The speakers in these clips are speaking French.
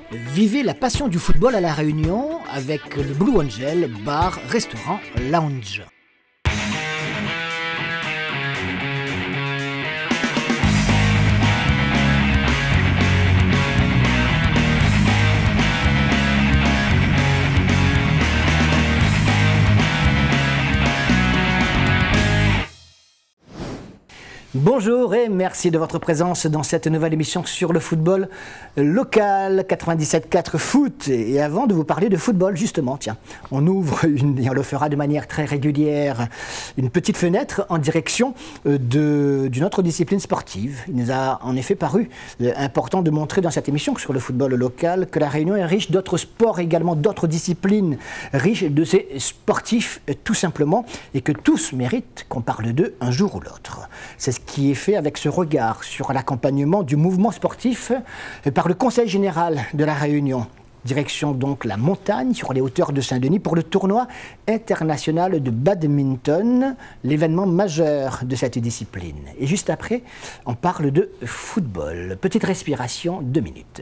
Vivez la passion du football à La Réunion avec le Blue Angel, bar, restaurant, lounge. Bonjour et merci de votre présence dans cette nouvelle émission sur le football local 97.4 Foot. Et avant de vous parler de football, justement, tiens, on ouvre, et on le fera de manière très régulière, une petite fenêtre en direction d'une autre discipline sportive. Il nous a en effet paru important de montrer dans cette émission sur le football local que la Réunion est riche d'autres sports, également d'autres disciplines, riches de ces sportifs tout simplement, et que tous méritent qu'on parle d'eux un jour ou l'autre. C'est ce qui est fait avec ce regard sur l'accompagnement du mouvement sportif par le Conseil général de la Réunion. Direction donc la montagne sur les hauteurs de Saint-Denis pour le tournoi international de badminton, l'événement majeur de cette discipline. Et juste après, on parle de football. Petite respiration, 2 minutes.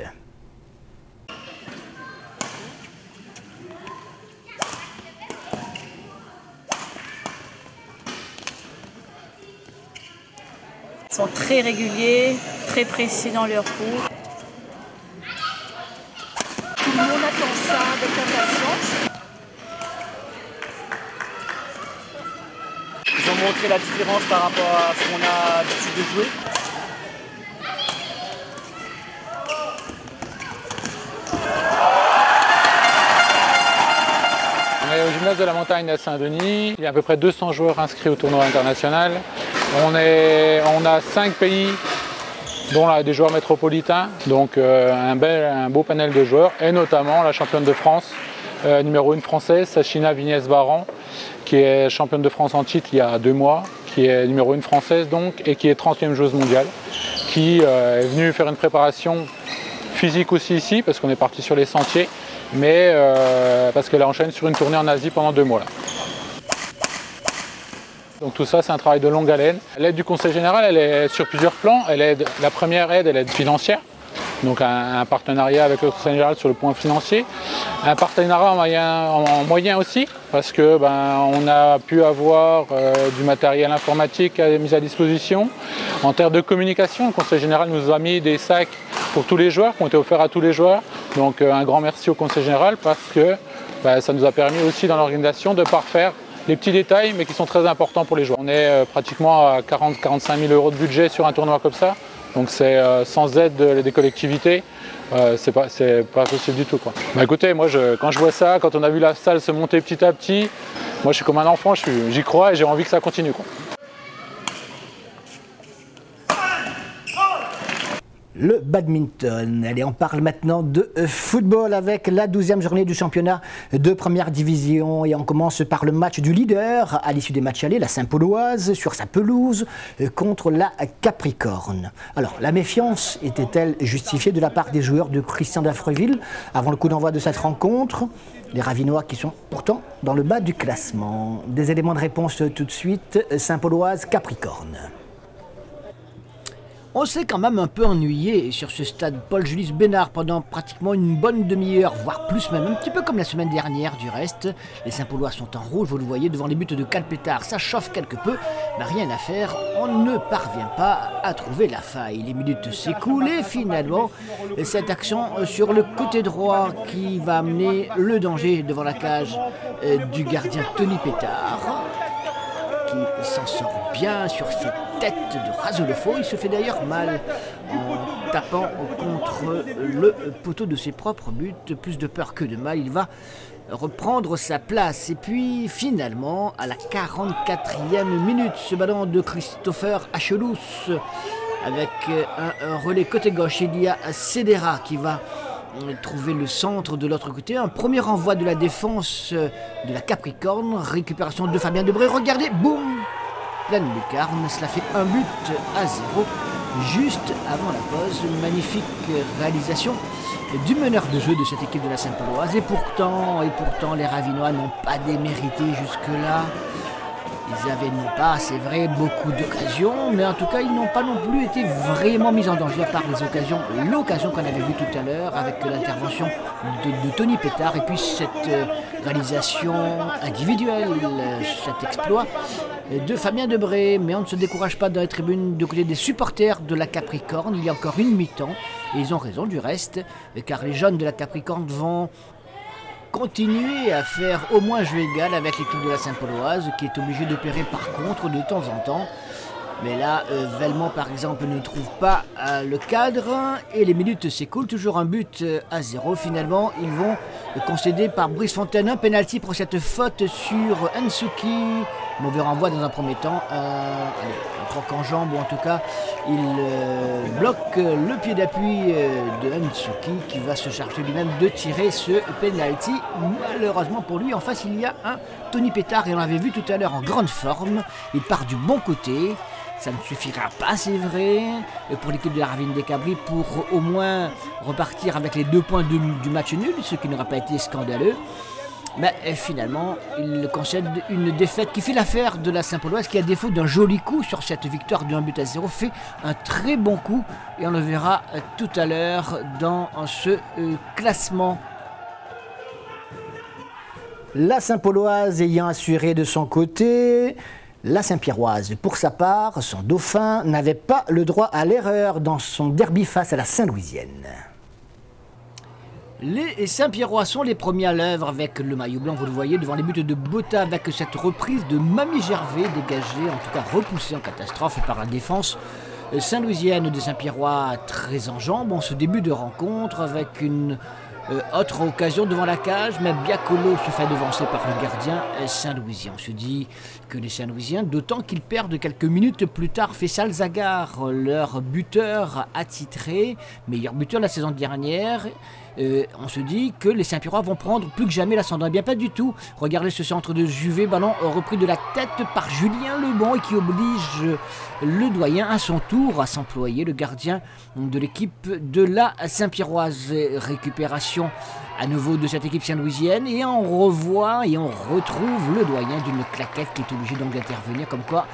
Ils sont très réguliers, très précis dans leur coup. Tout le monde attend ça avec impatience. Ils ont montré la différence par rapport à ce qu'on a l'habitude de jouer. On est au gymnase de la montagne à Saint-Denis. Il y a à peu près 200 joueurs inscrits au tournoi international. On a 5 pays, dont des joueurs métropolitains, donc un beau panel de joueurs, et notamment la championne de France, numéro 1 française, Sachina Vignès-Baran, qui est championne de France en titre il y a 2 mois, qui est numéro 1 française donc, et qui est 30e joueuse mondiale, qui est venue faire une préparation physique aussi ici, parce qu'on est parti sur les sentiers, mais parce qu'elle enchaîne sur une tournée en Asie pendant 2 mois. Là. Donc tout ça, c'est un travail de longue haleine. L'aide du Conseil général, elle est sur plusieurs plans. La première aide, elle est financière, donc un partenariat avec le Conseil général sur le point financier. Un partenariat en moyen aussi, parce que on a pu avoir du matériel informatique mis à disposition. En termes de communication, le Conseil général nous a mis des sacs pour tous les joueurs, qui ont été offerts à tous les joueurs. Donc un grand merci au Conseil général, parce que ça nous a permis aussi dans l'organisation de parfaire les petits détails, mais qui sont très importants pour les joueurs. On est pratiquement à 40-45 000 € de budget sur un tournoi comme ça, donc c'est sans aide des collectivités, c'est pas possible du tout, quoi. Écoutez, moi quand je vois ça, quand on a vu la salle se monter petit à petit, moi je suis comme un enfant, j'y crois et j'ai envie que ça continue, quoi. Le badminton. Allez, on parle maintenant de football avec la 12e journée du championnat de première division. Et on commence par le match du leader à l'issue des matchs allés, la Saint-Pauloise, sur sa pelouse contre la Capricorne. Alors, la méfiance était-elle justifiée de la part des joueurs de Christian d'Affreville avant le coup d'envoi de cette rencontre? Les Ravinois qui sont pourtant dans le bas du classement. Des éléments de réponse tout de suite. Saint-Pauloise, Capricorne. On s'est quand même un peu ennuyé sur ce stade Paul-Julius Bénard pendant pratiquement une bonne demi-heure, voire plus même, un petit peu comme la semaine dernière du reste. Les Saint-Paulois sont en rouge, vous le voyez, devant les buts de Calpétard. Ça chauffe quelque peu, mais rien à faire, on ne parvient pas à trouver la faille. Les minutes s'écoulent et finalement, cette action sur le côté droit qui va amener le danger devant la cage du gardien Tony Pétard, qui s'en sort bien sur cette tête de Razolefo. Il se fait d'ailleurs mal en tapant contre le poteau de ses propres buts. Plus de peur que de mal, il va reprendre sa place. Et puis finalement, à la 44e minute, ce ballon de Christopher Achelous avec un relais côté gauche. Il y a Cédera qui va trouver le centre de l'autre côté. Un premier envoi de la défense de la Capricorne. Récupération de Fabien Debré. Regardez, boum, pleine lucarne. Cela fait 1 but à 0 juste avant la pause. Une magnifique réalisation du meneur de jeu de cette équipe de la Saint-Pauloise. Et pourtant, les Ravinois n'ont pas démérité jusque-là. Ils avaient non pas, c'est vrai, beaucoup d'occasions, mais en tout cas, ils n'ont pas non plus été vraiment mis en danger par les occasions. L'occasion qu'on avait vue tout à l'heure avec l'intervention de Tony Pétard et puis cette réalisation individuelle, cet exploit de Fabien Debré. Mais on ne se décourage pas dans les tribunes du côté des supporters de la Capricorne. Il y a encore une mi-temps et ils ont raison du reste, car les jeunes de la Capricorne vont continuer à faire au moins jeu égal avec l'équipe de la Saint-Pauloise qui est obligée d'opérer par contre de temps en temps. Mais là, Velmont par exemple ne trouve pas le cadre et les minutes s'écoulent. Toujours un but à 0. Finalement, ils vont concéder par Brice Fontaine un pénalty pour cette faute sur Nsuki. Mauvais renvoi dans un premier temps. Un croc en jambe ou en tout cas, il bloque le pied d'appui de Nsuki qui va se charger lui-même de tirer ce pénalty. Malheureusement pour lui, en face il y a un Tony Pétard et on l'avait vu tout à l'heure en grande forme. Il part du bon côté. Ça ne suffira pas, c'est vrai, pour l'équipe de la Ravine des Cabris pour au moins repartir avec les 2 points du match nul, ce qui n'aura pas été scandaleux. Mais finalement, il concède une défaite qui fait l'affaire de la Saint-Pauloise qui, à défaut d'un joli coup sur cette victoire de 1 but à 0, fait un très bon coup. Et on le verra tout à l'heure dans ce classement. La Saint-Pauloise ayant assuré de son côté, la Saint-Pierroise, pour sa part, son dauphin, n'avait pas le droit à l'erreur dans son derby face à la Saint-Louisienne. Les Saint-Pierrois sont les premiers à l'œuvre avec le maillot blanc, vous le voyez, devant les buts de Botta avec cette reprise de Mamie Gervais, dégagée, en tout cas repoussée en catastrophe par la défense saint-louisienne des Saint-Pierrois, très en jambes en ce début de rencontre avec une autre occasion devant la cage, mais Biacolo se fait devancer par le gardien saint-louisien. On se dit que les Saint-Louisiens, d'autant qu'ils perdent quelques minutes plus tard Faisal Zagar, leur buteur attitré, meilleur buteur la saison dernière. On se dit que les Saint-Pierrois vont prendre plus que jamais l'ascendant. Eh bien pas du tout. Regardez ce centre de Juvet, ballon repris de la tête par Julien Lebon et qui oblige le doyen à son tour à s'employer, le gardien de l'équipe de la Saint-Pierroise. Récupération à nouveau de cette équipe saint-louisienne et on revoit et on retrouve le doyen d'une claquette qui est obligé donc d'intervenir, comme quoi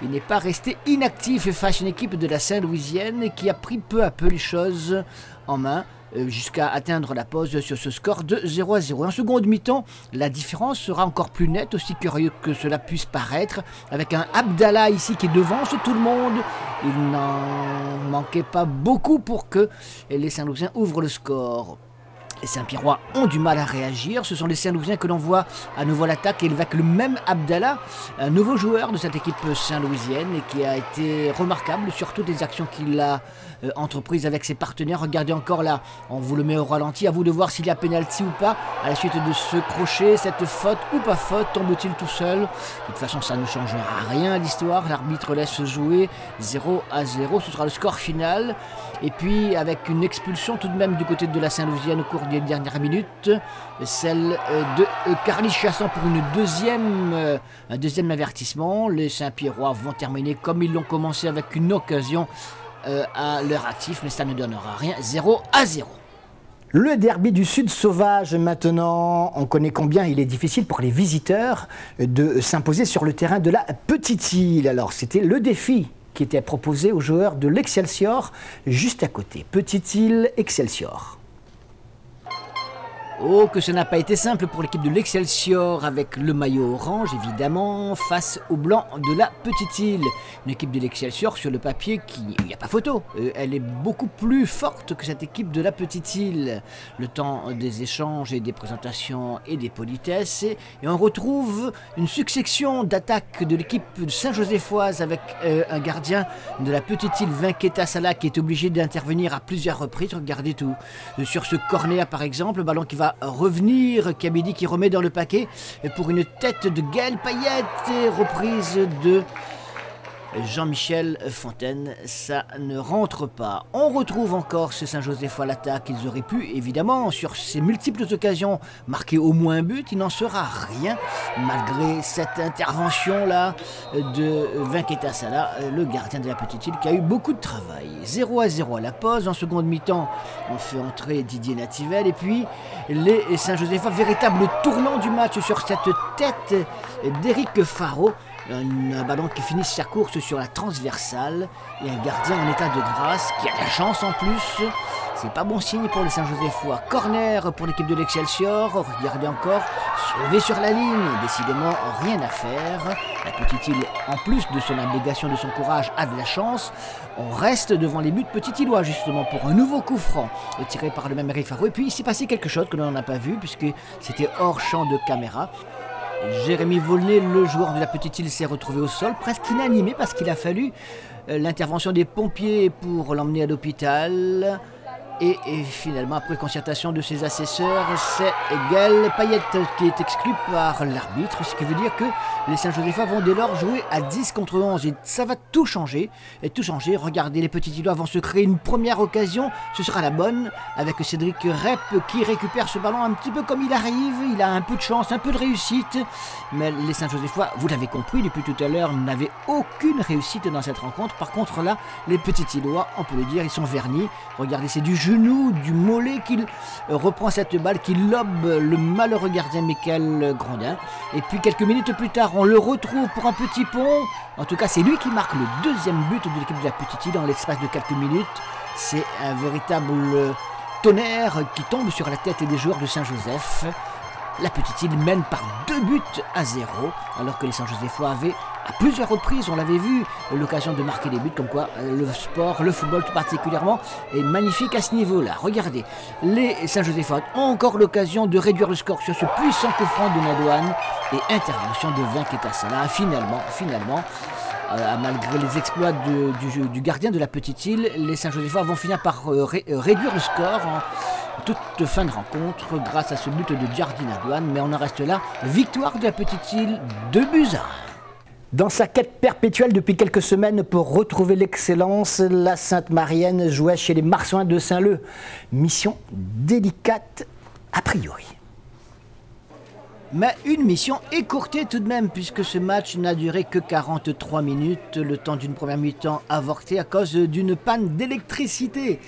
il n'est pas resté inactif face à une équipe de la Saint-Louisienne qui a pris peu à peu les choses en main jusqu'à atteindre la pause sur ce score de 0 à 0. En seconde mi-temps, la différence sera encore plus nette, aussi curieux que cela puisse paraître, avec un Abdallah ici qui devance tout le monde. Il n'en manquait pas beaucoup pour que les Saint-Louisiens ouvrent le score. Les Saint-Pierrois ont du mal à réagir. Ce sont les Saint-Louisiens que l'on voit à nouveau à l'attaque et avec le même Abdallah, un nouveau joueur de cette équipe saint-louisienne et qui a été remarquable sur toutes les actions qu'il a entreprises avec ses partenaires. Regardez encore là, on vous le met au ralenti, à vous de voir s'il y a pénalty ou pas. À la suite de ce crochet, cette faute ou pas faute, tombe-t-il tout seul? De toute façon, ça ne changera rien à l'histoire. L'arbitre laisse jouer 0 à 0. Ce sera le score final. Et puis, avec une expulsion tout de même du côté de la Saint-Louisienne au cours des dernières minutes, celle de Carly Chasson pour un deuxième avertissement. Les Saint-Pierrois vont terminer comme ils l'ont commencé avec une occasion à leur actif, mais ça ne donnera rien, 0 à 0. Le derby du Sud sauvage maintenant, on connaît combien il est difficile pour les visiteurs de s'imposer sur le terrain de la Petite Île. Alors c'était le défi qui était proposé aux joueurs de l'Excelsior juste à côté. Petite Île, Excelsior. Oh, que ça n'a pas été simple pour l'équipe de l'Excelsior avec le maillot orange, évidemment, face au blanc de la Petite Île. Une équipe de l'Excelsior, sur le papier, il n'y a pas photo. Elle est beaucoup plus forte que cette équipe de la Petite Île. Le temps des échanges et des présentations et des politesses. Et on retrouve une succession d'attaques de l'équipe saint-joséphoise avec un gardien de la Petite Île, Vinketa Salah, qui est obligé d'intervenir à plusieurs reprises. Regardez tout. Sur ce corner, par exemple, le ballon qui va revenir, Kabedi qui remet dans le paquet pour une tête de Gaël Payette et reprise de Jean-Michel Fontaine, ça ne rentre pas. On retrouve encore ce Saint-Joseph à l'attaque. Ils auraient pu, évidemment, sur ces multiples occasions, marquer au moins un but. Il n'en sera rien, malgré cette intervention-là de Vinketa Salah, le gardien de la Petite Île, qui a eu beaucoup de travail. 0 à 0 à la pause. En seconde mi-temps, on fait entrer Didier Nativel. Et puis, les Saint-Joseph, véritable tournant du match sur cette tête d'Éric Faro. Un ballon qui finit sa course sur la transversale et un gardien en état de grâce qui a de la chance en plus. C'est pas bon signe pour les Saint-Josephois. Corner pour l'équipe de l'Excelsior. Regardez encore, sauvé sur la ligne. Décidément, rien à faire. La petite île, en plus de son abnégation, de son courage, a de la chance. On reste devant les buts petit-îlois justement pour un nouveau coup franc tiré par le même Eric Farou. Et puis il s'est passé quelque chose que l'on n'a pas vu puisque c'était hors champ de caméra. Jérémy Volney, le joueur de la petite île, s'est retrouvé au sol, presque inanimé parce qu'il a fallu l'intervention des pompiers pour l'emmener à l'hôpital. Et finalement, après concertation de ses assesseurs, c'est Gaël Payette qui est exclu par l'arbitre, ce qui veut dire que les Saint-Josephois vont dès lors jouer à 10 contre 11 et ça va tout changer. Et tout changer, regardez, les petits îlots vont se créer une première occasion, ce sera la bonne, avec Cédric Rep qui récupère ce ballon un petit peu comme il arrive, il a un peu de chance, un peu de réussite, mais les Saint-Josephois, vous l'avez compris depuis tout à l'heure, n'avaient aucune réussite dans cette rencontre. Par contre là, les petits îlots, on peut le dire, ils sont vernis, regardez, c'est du genou, du mollet qu'il reprend cette balle, qui lobe le malheureux gardien Michael Grandin. Et puis quelques minutes plus tard, on le retrouve pour un petit pont. En tout cas, c'est lui qui marque le deuxième but de l'équipe de la petite île dans l'espace de quelques minutes. C'est un véritable tonnerre qui tombe sur la tête des joueurs de Saint-Joseph. La petite île mène par 2-0, alors que les Saint-Josephois avaient à plusieurs reprises, on l'avait vu, l'occasion de marquer des buts, comme quoi le sport, le football tout particulièrement, est magnifique à ce niveau-là. Regardez, les Saint-Josephois ont encore l'occasion de réduire le score sur ce puissant coup franc de Nadouane et intervention de Vinketa Salah. Finalement, malgré les exploits du gardien de la petite île, les Saint-Josephois vont finir par réduire le score en toute fin de rencontre grâce à ce but de Djardine Nadouane, mais on en reste là. Victoire de la petite île, 2-1. Dans sa quête perpétuelle depuis quelques semaines pour retrouver l'excellence, la Sainte-Marienne jouait chez les Marsouins de Saint-Leu. Mission délicate a priori. Mais une mission écourtée tout de même, puisque ce match n'a duré que 43 minutes, le temps d'une première mi-temps avortée à cause d'une panne d'électricité.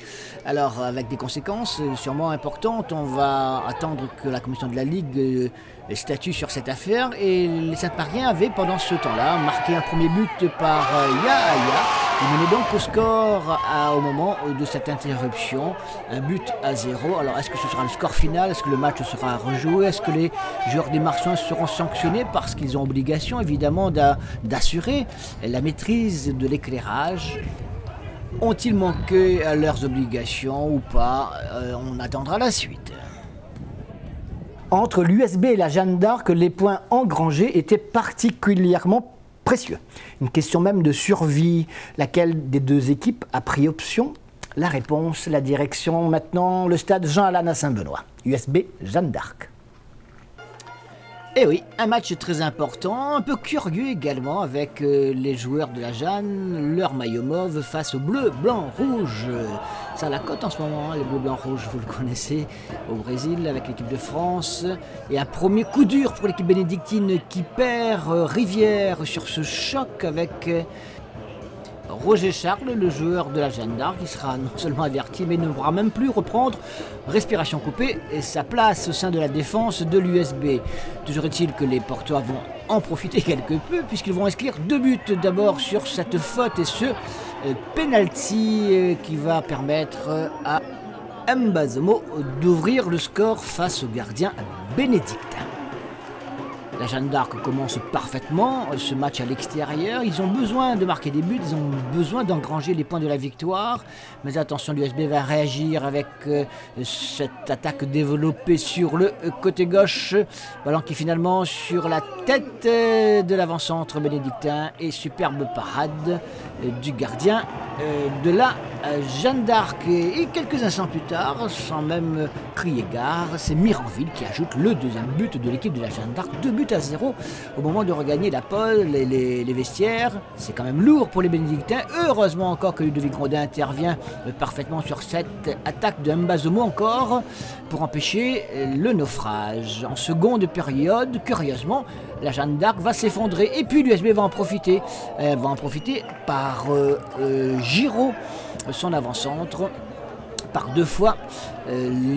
Alors, avec des conséquences sûrement importantes, on va attendre que la commission de la Ligue statue sur cette affaire. Et les Saint-Mariens avaient, pendant ce temps-là, marqué un premier but par Yahya. Ils menaient donc au score au moment de cette interruption, 1-0. Alors, est-ce que ce sera le score final? Est-ce que le match sera rejoué? Est-ce que les joueurs des Marsouins seront sanctionnés parce qu'ils ont obligation, évidemment, d'assurer la maîtrise de l'éclairage? Ont-ils manqué à leurs obligations ou pas? On attendra la suite. Entre l'USB et la Jeanne d'Arc, les points engrangés étaient particulièrement précieux. Une question même de survie. Laquelle des deux équipes a pris option? La réponse, la direction, maintenant le stade Jean-Alain à Saint-Benoît. USB Jeanne d'Arc. Et oui, un match très important, un peu curieux également avec les joueurs de la Jeanne, leur maillot mauve face au bleu, blanc, rouge. Ça a la cote en ce moment, les bleus, blancs, rouges, vous le connaissez, au Brésil avec l'équipe de France. Et un premier coup dur pour l'équipe bénédictine qui perd Rivière sur ce choc avec Roger Charles, le joueur de la Jeanne d'Arc, qui sera non seulement averti, mais ne pourra même plus reprendre, respiration coupée, et sa place au sein de la défense de l'USB. Toujours est-il que les Portois vont en profiter quelque peu, puisqu'ils vont inscrire 2 buts d'abord sur cette faute et ce penalty qui va permettre à Mbazomo d'ouvrir le score face au gardien bénédictin. La Jeanne d'Arc commence parfaitement ce match à l'extérieur. Ils ont besoin de marquer des buts, ils ont besoin d'engranger les points de la victoire. Mais attention, l'USB va réagir avec cette attaque développée sur le côté gauche. Ballon qui finalement sur la tête de l'avant-centre bénédictin et superbe parade du gardien de la Jeanne d'Arc. Et quelques instants plus tard, sans même crier gare, c'est Miranville qui ajoute le deuxième but de l'équipe de la Jeanne d'Arc. 2-0 au moment de regagner la pole, les vestiaires. C'est quand même lourd pour les bénédictins. Heureusement encore que Ludovic Grondin intervient parfaitement sur cette attaque de Mbazomo encore pour empêcher le naufrage. En seconde période, curieusement, la Jeanne d'Arc va s'effondrer et puis l'USB va en profiter. Elle va en profiter par Giraud, son avant-centre, par 2 fois.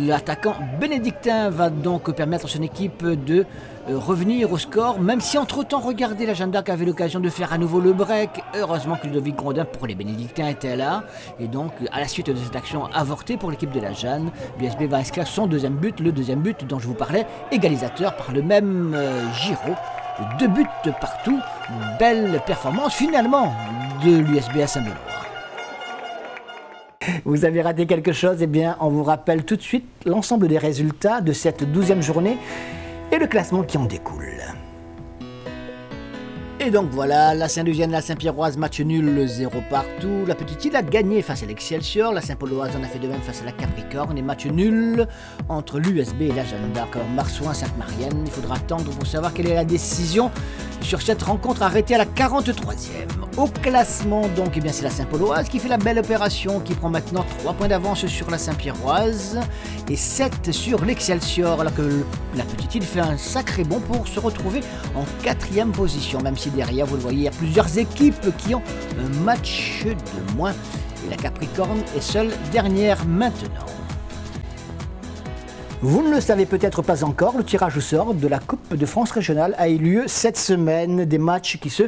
L'attaquant bénédictin va donc permettre à son équipe de revenir au score, même si entre-temps, regardez, la Jeanne d'Arc avait l'occasion de faire à nouveau le break. Heureusement que Ludovic Grondin pour les bénédictins était là. Et donc, à la suite de cette action avortée pour l'équipe de la Jeanne, l'USB va inscrire son deuxième but, le deuxième but dont je vous parlais, égalisateur par le même Giraud. 2 buts partout, belle performance finalement de l'USB à Saint-Benoît. Vous avez raté quelque chose? Eh bien, on vous rappelle tout de suite l'ensemble des résultats de cette 12e journée et le classement qui en découle. Et donc voilà, la Saint-Lusienne, la Saint-Pierroise, match nul 0 partout. La Petite Île a gagné face à l'Excelsior. La Saint-Pauloise en a fait de même face à la Capricorne. Et match nul entre l'USB et la Jeanne d'Arc. Marsouin, Sainte-Marienne. Il faudra attendre pour savoir quelle est la décision sur cette rencontre arrêtée à la 43e. Au classement, donc, eh bien, c'est la Saint-Pauloise qui fait la belle opération, qui prend maintenant 3 points d'avance sur la Saint-Pierroise et 7 sur l'Excelsior, alors que la Petite Île fait un sacré bond pour se retrouver en 4e position, même si derrière, vous le voyez, il y a plusieurs équipes qui ont un match de moins. Et la Capricorne est seule dernière maintenant. Vous ne le savez peut-être pas encore, le tirage au sort de la Coupe de France régionale a eu lieu cette semaine. Des matchs qui se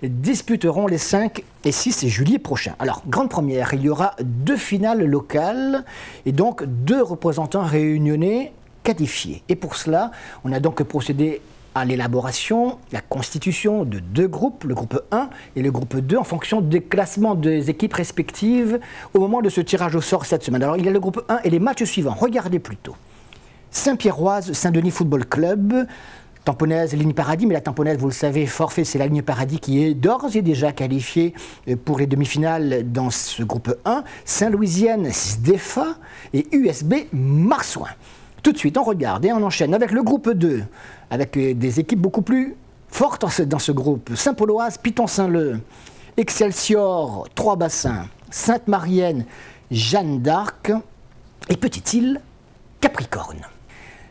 disputeront les 5 et 6 juillet prochains. Alors, grande première, il y aura 2 finales locales et donc 2 représentants réunionnais qualifiés. Et pour cela, on a donc procédé à l'élaboration, la constitution de 2 groupes, le groupe 1 et le groupe 2, en fonction des classements des équipes respectives au moment de ce tirage au sort cette semaine. Alors, il y a le groupe 1 et les matchs suivants. Regardez plutôt. Saint-Pierroise, Saint-Denis Football Club, Tamponnaise, Ligne Paradis, mais la Tamponnaise, vous le savez, forfait, c'est la Ligne Paradis qui est d'ores et déjà qualifiée pour les demi-finales dans ce groupe 1, Saint-Louisienne, SDEFA et USB Marsouin. Tout de suite, on regarde et on enchaîne avec le groupe 2, avec des équipes beaucoup plus fortes dans ce groupe. Saint-Pauloise, Piton-Saint-Leu, Excelsior, Trois-Bassins, Sainte-Marienne, Jeanne d'Arc et Petite-Île, Capricorne.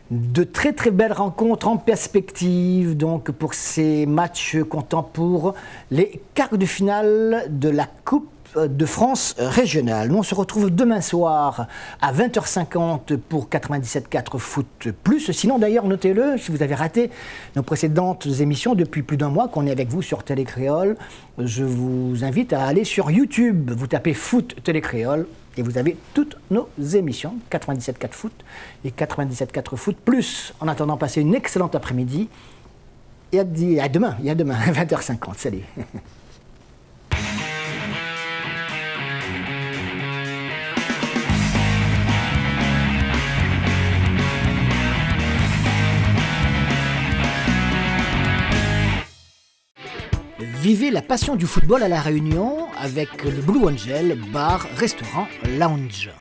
De très très belles rencontres en perspective donc pour ces matchs comptant pour les quarts de finale de la Coupe de France régionale. Nous on se retrouve demain soir à 20h50 pour 97.4 Foot Plus. Sinon d'ailleurs notez-le, si vous avez raté nos précédentes émissions depuis plus d'un mois qu'on est avec vous sur Télécréole, je vous invite à aller sur YouTube, vous tapez Foot Télécréole et vous avez toutes nos émissions, 97.4 Foot et 97.4 Foot Plus. En attendant, passez une excellente après-midi et à demain, 20h50. Salut. Vivez la passion du football à La Réunion avec le Blue Angel, bar, restaurant, lounge.